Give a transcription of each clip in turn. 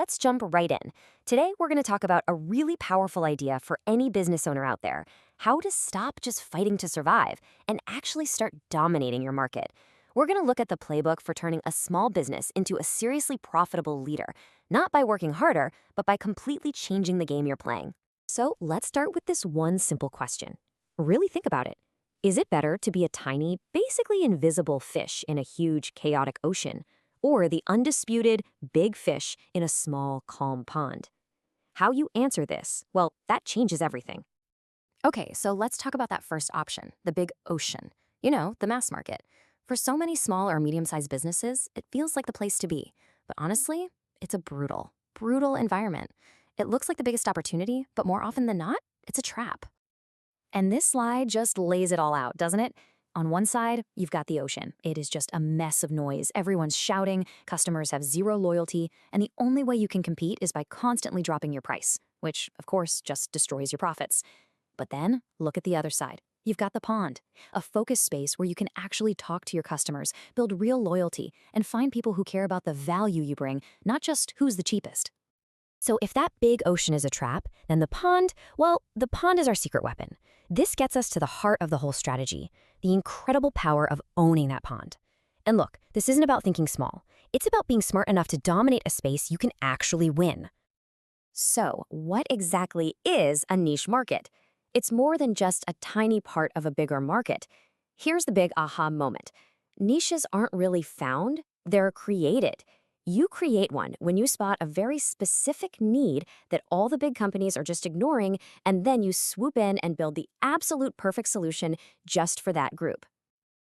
let's jump right in. Today, we're going to talk about a really powerful idea for any business owner out there: how to stop just fighting to survive and actually start dominating your market. We're going to look at the playbook for turning a small business into a seriously profitable leader, not by working harder, but by completely changing the game you're playing. So let's start with this one simple question. Really think about it. Is it better to be a tiny, basically invisible fish in a huge, chaotic ocean, or the undisputed big fish in a small, calm pond? How you answer this, well, that changes everything. Okay, so let's talk about that first option, the big ocean. The mass market. For so many small or medium-sized businesses, it feels like the place to be. But honestly, it's a brutal, brutal environment. It looks like the biggest opportunity, but more often than not, it's a trap. And this slide just lays it all out, doesn't it? On one side, you've got the ocean. It is just a mess of noise. Everyone's shouting, customers have zero loyalty, and the only way you can compete is by constantly dropping your price, which, of course, just destroys your profits. But then, look at the other side. You've got the pond, a focus space where you can actually talk to your customers, build real loyalty, and find people who care about the value you bring, not just who's the cheapest. So if that big ocean is a trap, then the pond, well, the pond is our secret weapon. This gets us to the heart of the whole strategy, the incredible power of owning that pond. And look, this isn't about thinking small. It's about being smart enough to dominate a space you can actually win. So, what exactly is a niche market? It's more than just a tiny part of a bigger market. Here's the big aha moment. Niches aren't really found, they're created. You create one when you spot a very specific need that all the big companies are just ignoring, and then you swoop in and build the absolute perfect solution just for that group.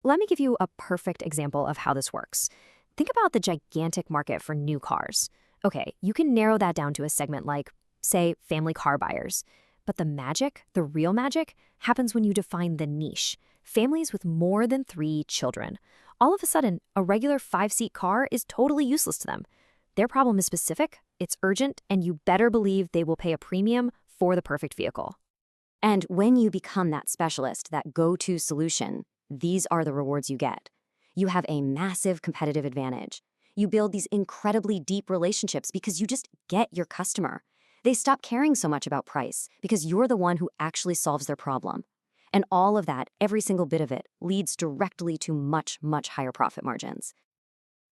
Let me give you a perfect example of how this works. Think about the gigantic market for new cars. Okay, you can narrow that down to a segment like, say, family car buyers. But the magic, the real magic, happens when you define the niche: families with more than 3 children. All of a sudden, a regular 5-seat car is totally useless to them. Their problem is specific, it's urgent, and you better believe they will pay a premium for the perfect vehicle. And when you become that specialist, that go-to solution, these are the rewards you get. You have a massive competitive advantage. You build these incredibly deep relationships because you just get your customer. They stop caring so much about price because you're the one who actually solves their problem. And all of that, every single bit of it, leads directly to much, much higher profit margins.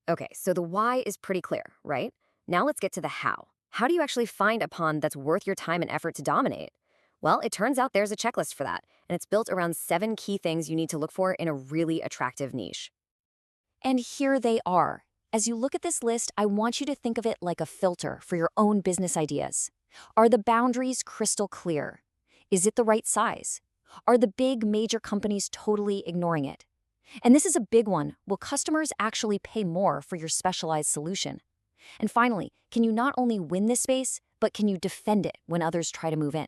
Okay, so the why is pretty clear, right? Now let's get to the how. How do you actually find a pond that's worth your time and effort to dominate? Well, it turns out there's a checklist for that, and it's built around 7 key things you need to look for in a really attractive niche. And here they are. As you look at this list, I want you to think of it like a filter for your own business ideas. Are the boundaries crystal clear? Is it the right size? Are the big major companies totally ignoring it? And this is a big one. Will customers actually pay more for your specialized solution? And finally, can you not only win this space, but can you defend it when others try to move in?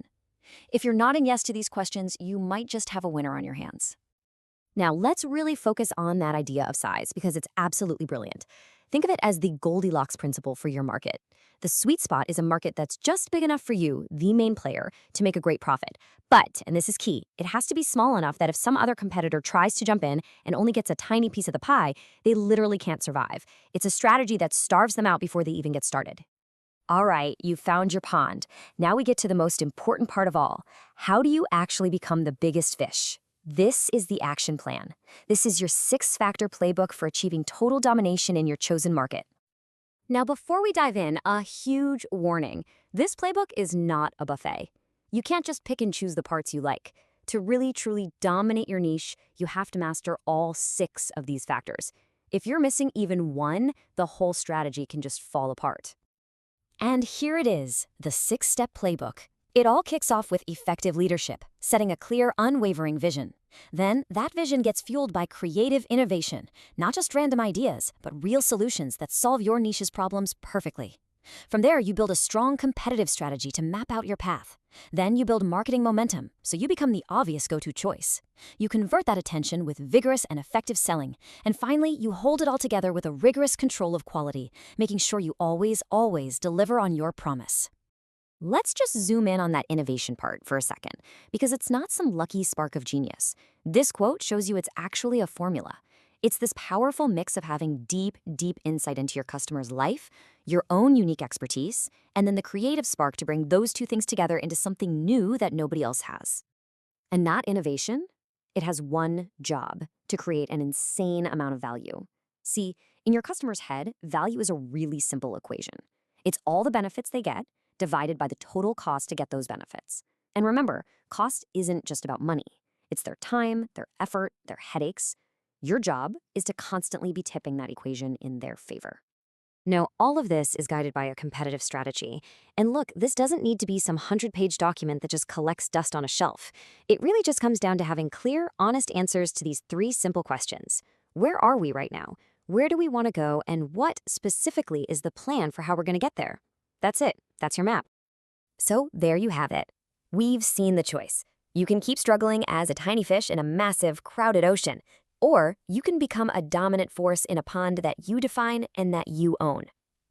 If you're nodding yes to these questions, you might just have a winner on your hands. Now, let's really focus on that idea of size because it's absolutely brilliant. Think of it as the Goldilocks principle for your market. The sweet spot is a market that's just big enough for you, the main player, to make a great profit. But, and this is key, it has to be small enough that if some other competitor tries to jump in and only gets a tiny piece of the pie, they literally can't survive. It's a strategy that starves them out before they even get started. All right, you've found your pond. Now we get to the most important part of all. How do you actually become the biggest fish? This is the action plan. This is your 6-factor playbook for achieving total domination in your chosen market. Now, before we dive in, a huge warning. This playbook is not a buffet. You can't just pick and choose the parts you like. To really, truly dominate your niche, you have to master all 6 of these factors. If you're missing even one, the whole strategy can just fall apart. And here it is, the 6-step playbook. It all kicks off with effective leadership, setting a clear, unwavering vision. Then, that vision gets fueled by creative innovation, not just random ideas, but real solutions that solve your niche's problems perfectly. From there, you build a strong competitive strategy to map out your path. Then you build marketing momentum, so you become the obvious go-to choice. You convert that attention with vigorous and effective selling. And finally, you hold it all together with a rigorous control of quality, making sure you always, always deliver on your promise. Let's just zoom in on that innovation part for a second, because it's not some lucky spark of genius. This quote shows you it's actually a formula. It's this powerful mix of having deep, deep insight into your customer's life, your own unique expertise, and then the creative spark to bring those two things together into something new that nobody else has. And that innovation, it has one job: to create an insane amount of value. See, in your customer's head, value is a really simple equation. It's all the benefits they get divided by the total cost to get those benefits. And remember, cost isn't just about money. It's their time, their effort, their headaches. Your job is to constantly be tipping that equation in their favor. Now, all of this is guided by a competitive strategy. And look, this doesn't need to be some 100-page document that just collects dust on a shelf. It really just comes down to having clear, honest answers to these three simple questions. Where are we right now? Where do we want to go? And what specifically is the plan for how we're going to get there? That's it. That's your map. So there you have it. We've seen the choice. You can keep struggling as a tiny fish in a massive, crowded ocean, or you can become a dominant force in a pond that you define and that you own.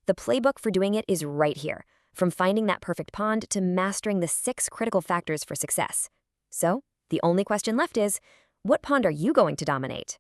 The playbook for doing it is right here, from finding that perfect pond to mastering the 6 critical factors for success. So, the only question left is, what pond are you going to dominate?